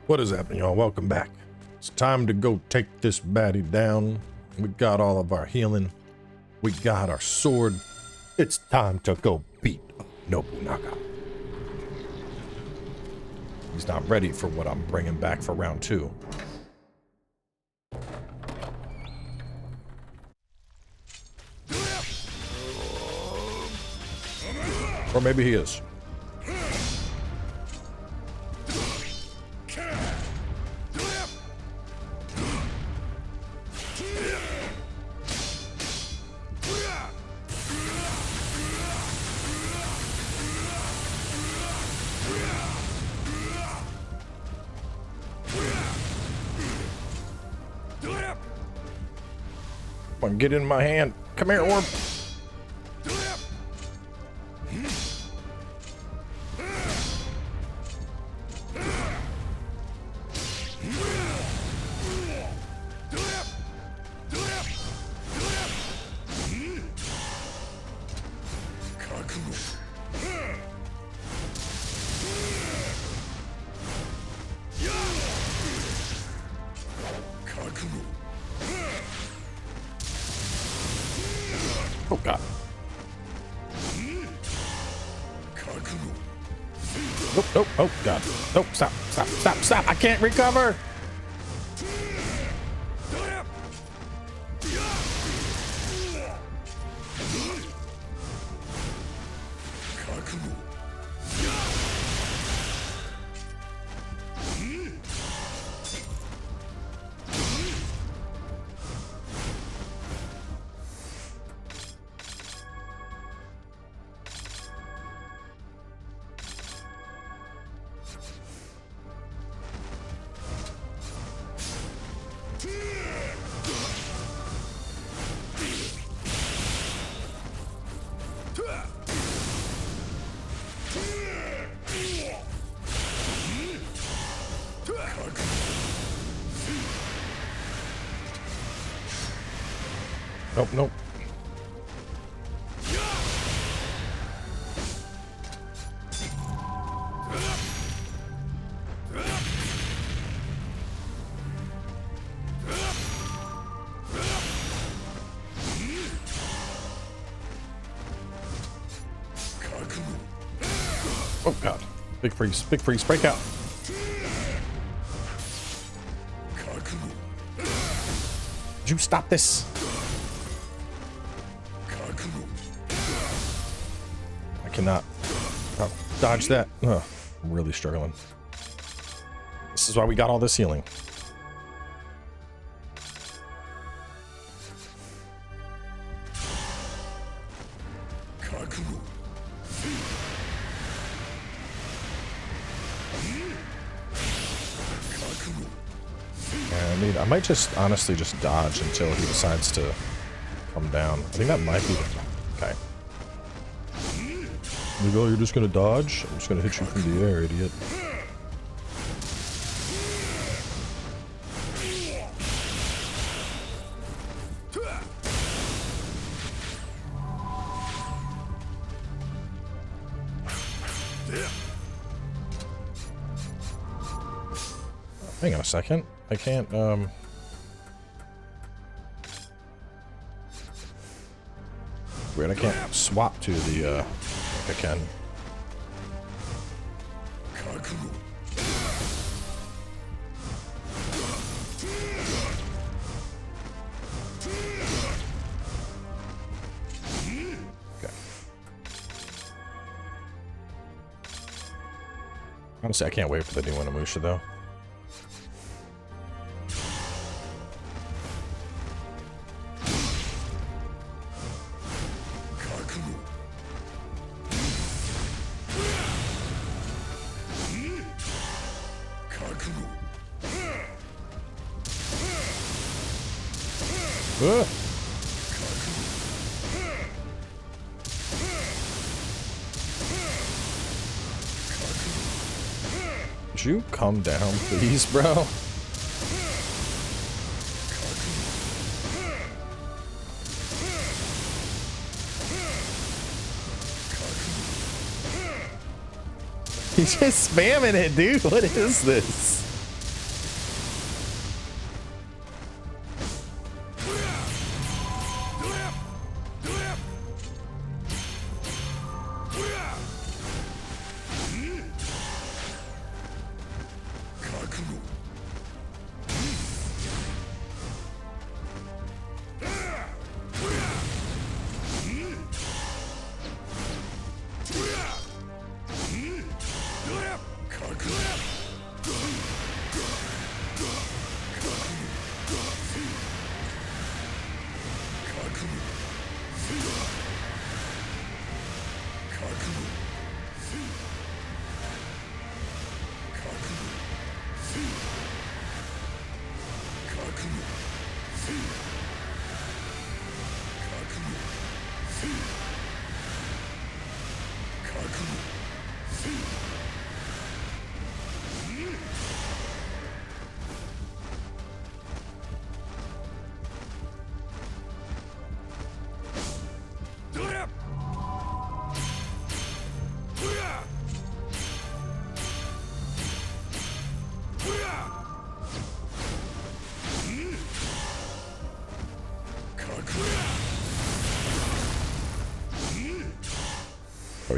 What is happening, y'all? Welcome back. It's time to go take this baddie down. We got all of our healing. We got our sword. It's time to go beat up Nobunaga. He's not ready for what I'm bringing back for round 2. Or maybe he is. Come on, get in my hand. Come here, Orb. Oh god. Nope, nope, oh god. Nope, stop, stop, stop, stop. I can't recover. Nope, nope. Oh god. Big freeze, break out. Did you stop this? I cannot dodge that. Ugh, I'm really struggling. This is why we got all this healing. I might just honestly just dodge until he decides to come down. I think that might be the... Okay. You go, you're just gonna dodge? I'm just gonna hit you from the air, idiot. Hang on a second. I can't, weird, I can't swap to the, I can. Okay. Honestly, I can't wait for the new Onimusha, though. Would you calm down, please, bro? He's just spamming it, dude. What is this?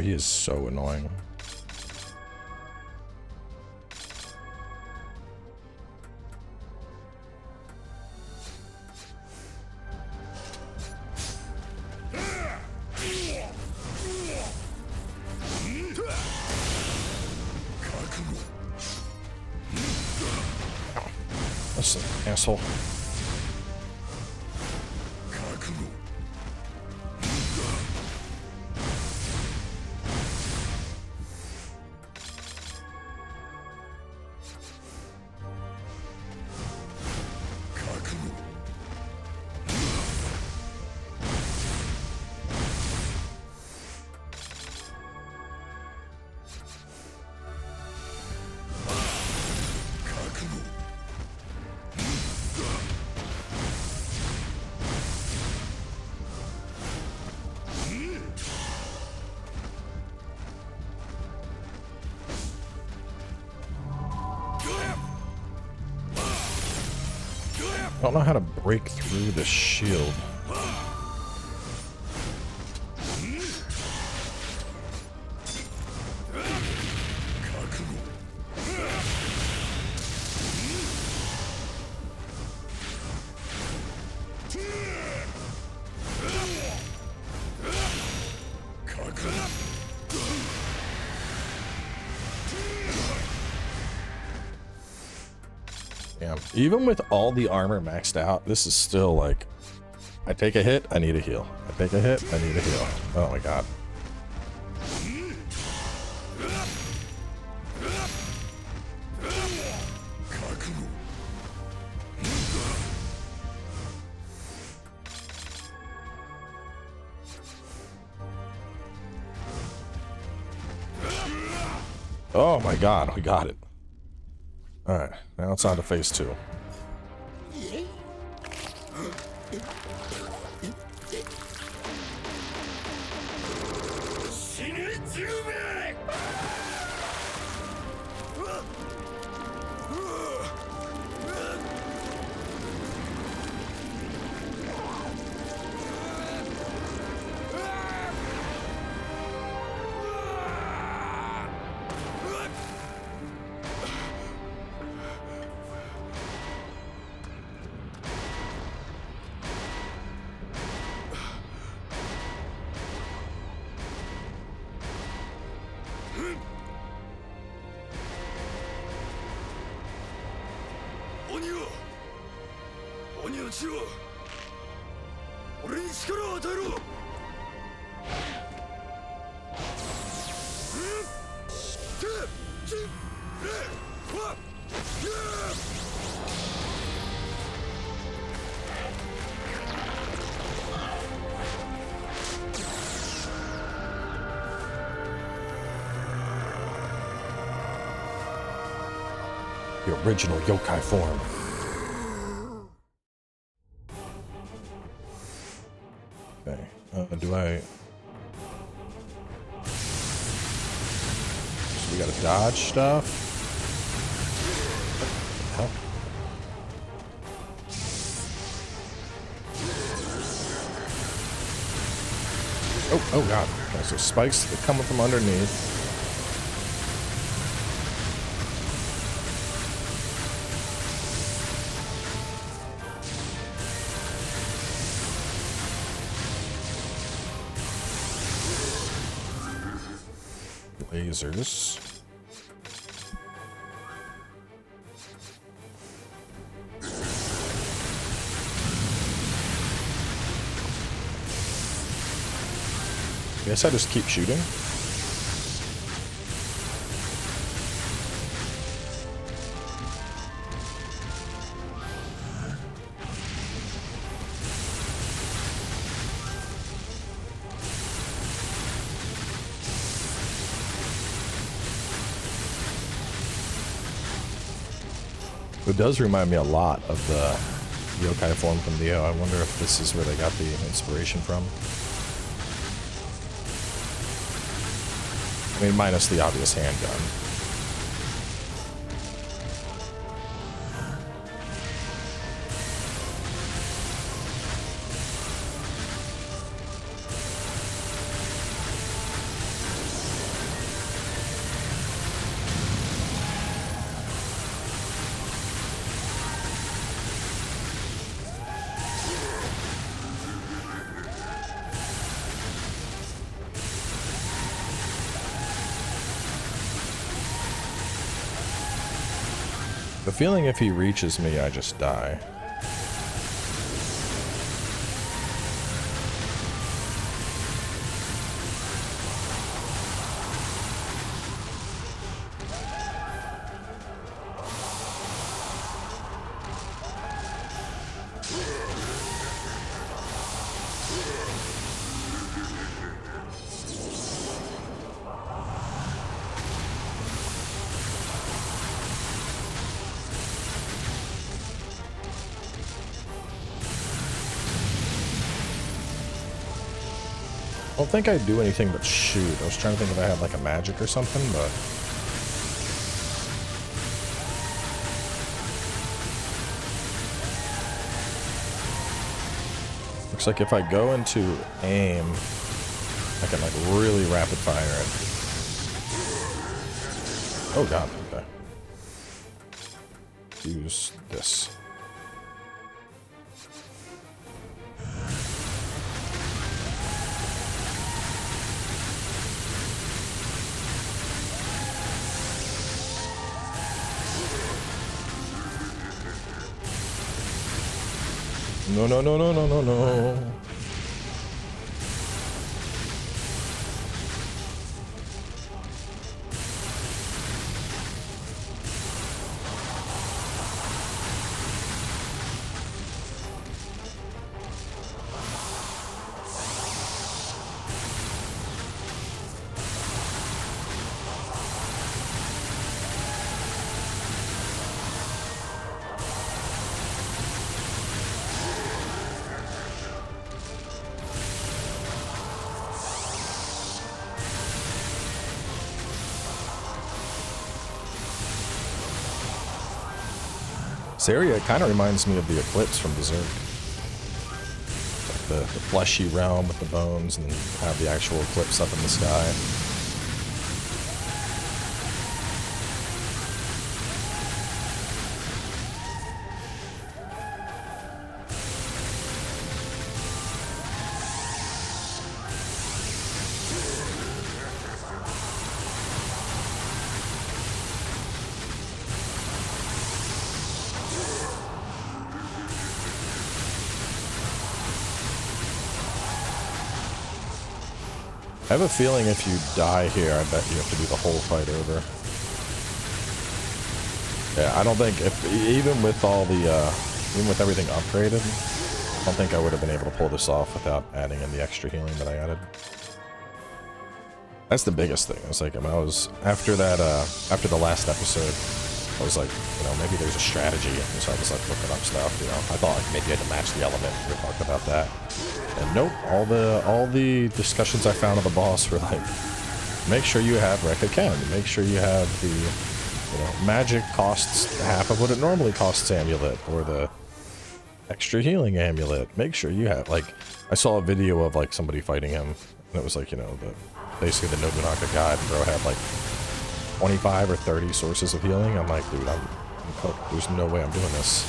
he is so annoying. That's an asshole. I don't know how to break through the shield. Damn. Even with all the armor maxed out, this is still like, I take a hit, I need a heal. I take a hit, I need a heal. Oh my god. Oh my god, we got it. Alright, now it's on to phase 2. The original yokai form. Okay, do I... So we gotta dodge stuff? What the hell? Oh god. Okay, so spikes that come from underneath. Lasers. I guess I just keep shooting. It does remind me a lot of the yokai form from Leo. I wonder if this is where they got the inspiration from. I mean, minus the obvious handgun. The feeling if he reaches me, I just die. I don't think I do anything but shoot. I was trying to think if I had like a magic or something, but... Looks like if I go into aim, I can like really rapid fire it. Oh god, okay. Use this. No, no, no, no, no, no, no. This area kind of reminds me of the Eclipse from Berserk. Like the fleshy realm with the bones, and have the actual Eclipse up in the sky. I have a feeling if you die here, I bet you have to do the whole fight over. Yeah, I don't think even with all the even with everything upgraded, I don't think I would have been able to pull this off without adding in the extra healing that I added. That's the biggest thing. It's like, I was after that after the last episode, I was like, you know, maybe there's a strategy, and so I was like looking up stuff. You know, I thought like maybe I had to match the element. We were talking about that. And nope, all the discussions I found of the boss were like, make sure you have Rekka Ken, make sure you have the, you know, magic costs half of what it normally costs amulet, or the extra healing amulet. Make sure you have, like, I saw a video of like somebody fighting him, and it was like, you know, basically the Nobunaga guide, and bro had like 25 or 30 sources of healing. I'm like, dude, I'm cooked. There's no way I'm doing this.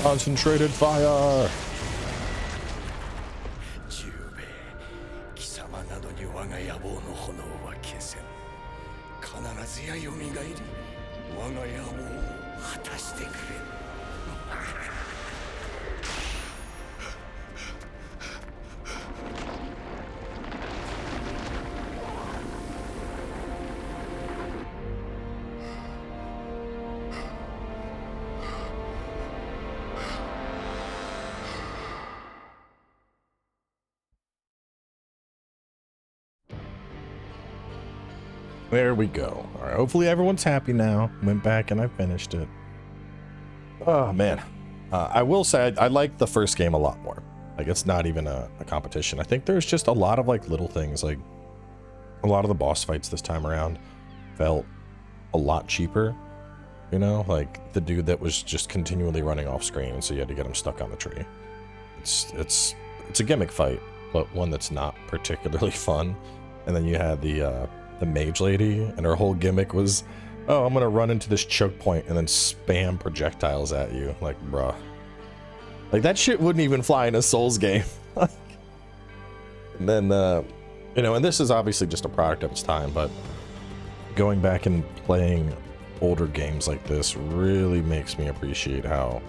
Concentrated fire! Jubei, 貴様などに我が野望の炎は消せん。必ずや蘇り、我が野望を果たしてくれ。There we go. All right, hopefully everyone's happy now. Went back and I finished it. Oh, man. I will say I like the first game a lot more. Like, it's not even a competition. I think there's just a lot of, like, little things. Like, a lot of the boss fights this time around felt a lot cheaper. You know, like the dude that was just continually running off screen, so you had to get him stuck on the tree. It's a gimmick fight, but one that's not particularly fun. And then you had the mage lady, and her whole gimmick was, oh, I'm gonna run into this choke point and then spam projectiles at you. Like, bruh. Like, that shit wouldn't even fly in a Souls game. And then, you know, and this is obviously just a product of its time, but going back and playing older games like this really makes me appreciate how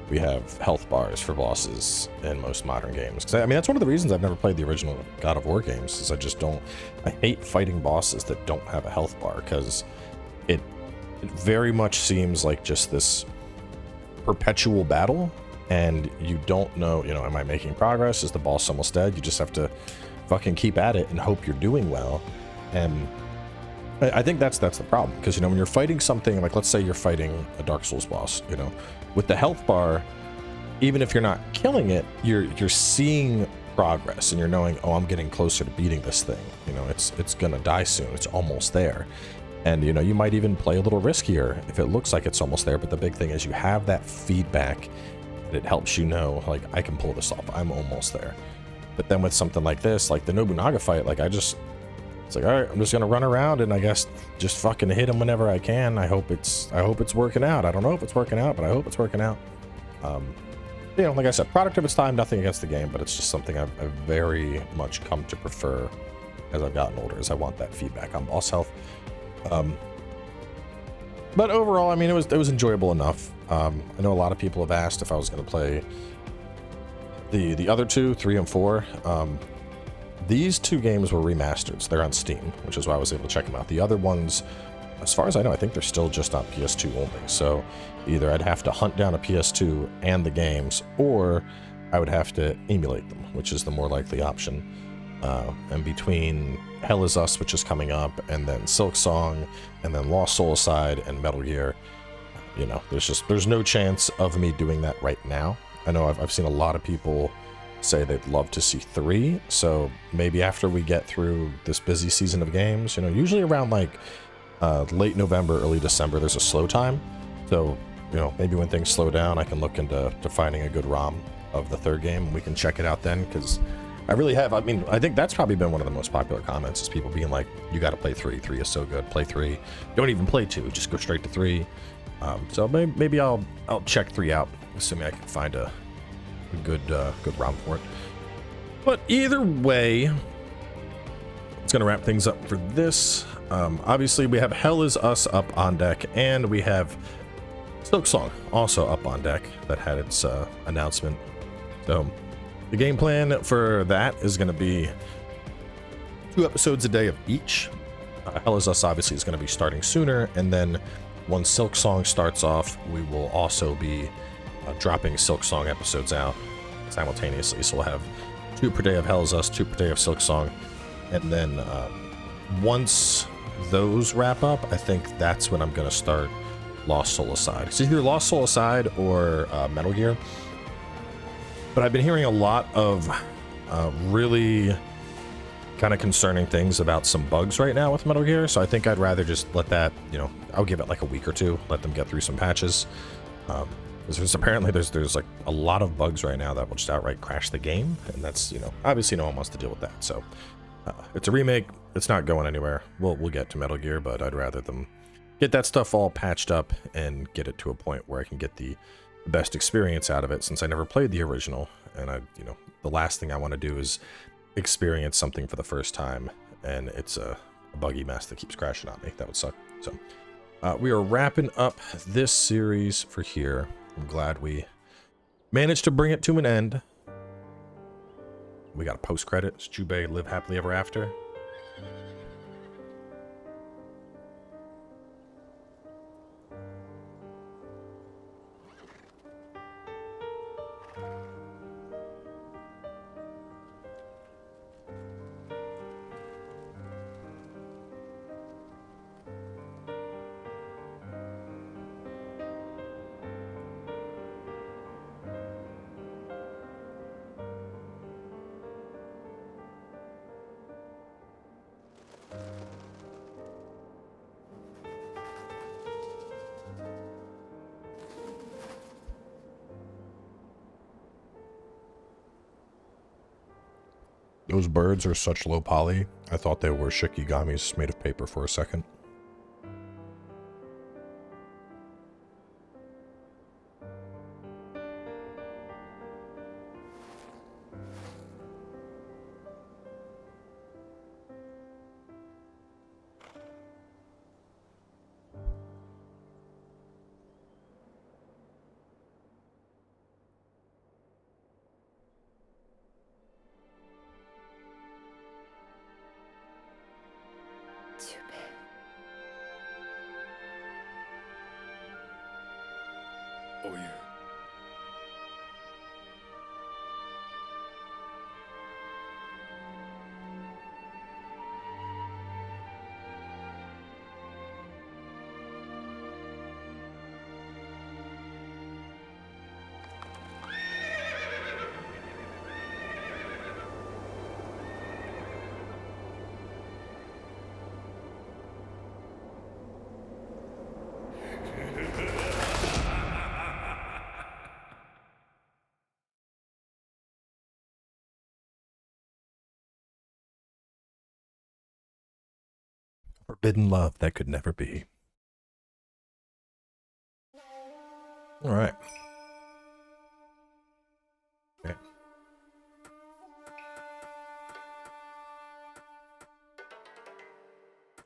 we have health bars for bosses in most modern games. 'Cause I mean, that's one of the reasons I've never played the original God of War games, is I hate fighting bosses that don't have a health bar, because it very much seems like just this perpetual battle, and you don't know, you know, am I making progress? Is the boss almost dead? You just have to fucking keep at it and hope you're doing well. And I think that's the problem, because, you know, when you're fighting something like, let's say you're fighting a Dark Souls boss, you know, with the health bar, even if you're not killing it, you're seeing progress, and you're knowing, oh, I'm getting closer to beating this thing. You know, it's gonna die soon. It's almost there. And, you know, you might even play a little riskier if it looks like it's almost there. But the big thing is you have that feedback, and it helps you know, like, I can pull this off. I'm almost there. But then with something like this, like the Nobunaga fight, like it's like, all right, I'm just gonna run around and I guess just fucking hit him whenever I can. I hope it's working out. I don't know if it's working out, but I hope it's working out. You know, like I said, product of its time, nothing against the game, but it's just something I've very much come to prefer as I've gotten older, as I want that feedback on boss health. But overall, I mean, it was enjoyable enough. I know a lot of people have asked if I was gonna play the other two, 3 and 4. These two games were remastered, so they're on Steam, which is why I was able to check them out. The other ones, as far as I know, I think they're still just on PS2 only. So either I'd have to hunt down a PS2 and the games, or I would have to emulate them, which is the more likely option. And between Hell Is Us, which is coming up, and then Silk Song, and then Lost Soul Aside, and Metal Gear, you know, there's no chance of me doing that right now. I know I've seen a lot of people say they'd love to see 3, so maybe after we get through this busy season of games, you know, usually around like late November, early December, there's a slow time. So, you know, maybe when things slow down, I can look into finding a good ROM of the 3rd game, and we can check it out then, because I really have. I mean, I think that's probably been one of the most popular comments, is people being like, you got to play 3. 3 is so good. Play 3. Don't even play 2. Just go straight to 3. So maybe I'll check 3 out, assuming I can find a good ROM for it. But either way, it's gonna wrap things up for this. Obviously, we have Hell Is Us up on deck, and we have Silk Song also up on deck that had its announcement. So the game plan for that is going to be 2 episodes a day of each. Hell Is Us obviously is going to be starting sooner, and then once Silk Song starts off, we will also be dropping Silk Song episodes out simultaneously. So we'll have 2 per day of Hell Is Us, 2 per day of Silk Song, and then once those wrap up, I think that's when I'm going to start Lost Soul Aside. It's either Lost Soul Aside or Metal Gear. But I've been hearing a lot of really kind of concerning things about some bugs right now with Metal Gear, so I think I'd rather just let that, you know, I'll give it like a week or 2, let them get through some patches. Apparently there's like a lot of bugs right now that will just outright crash the game, and that's, you know, obviously no one wants to deal with that. So it's a remake, it's not going anywhere. We'll get to Metal Gear, but I'd rather them get that stuff all patched up and get it to a point where I can get the best experience out of it, since I never played the original, and you know, the last thing I want to do is experience something for the first time and it's a buggy mess that keeps crashing on me. That would suck. So we are wrapping up this series for here. I'm glad we managed to bring it to an end. We got a post credits. Jubei Live Happily Ever After. Those birds are such low poly. I thought they were shikigamis made of paper for a second. Oh yeah. Forbidden love that could never be. All right. Okay.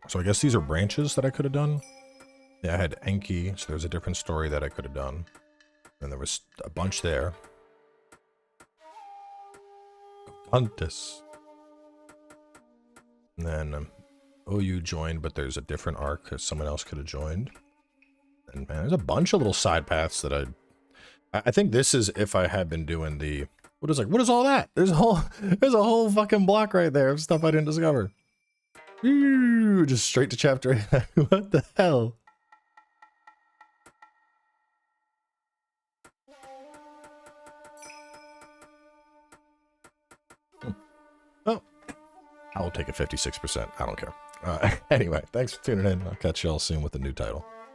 So I guess these are branches that I could have done. Yeah, I had Enki, so there's a different story that I could have done. And there was a bunch there. Huntus. And then OU joined, but there's a different arc because someone else could have joined. And man, there's a bunch of little side paths that I think this is if I had been doing the what is all that? There's a whole fucking block right there of stuff I didn't discover. Ew, just straight to chapter 8. What the hell? Oh, I'll take it 56%. I don't care. Anyway, thanks for tuning in. I'll catch y'all soon with a new title.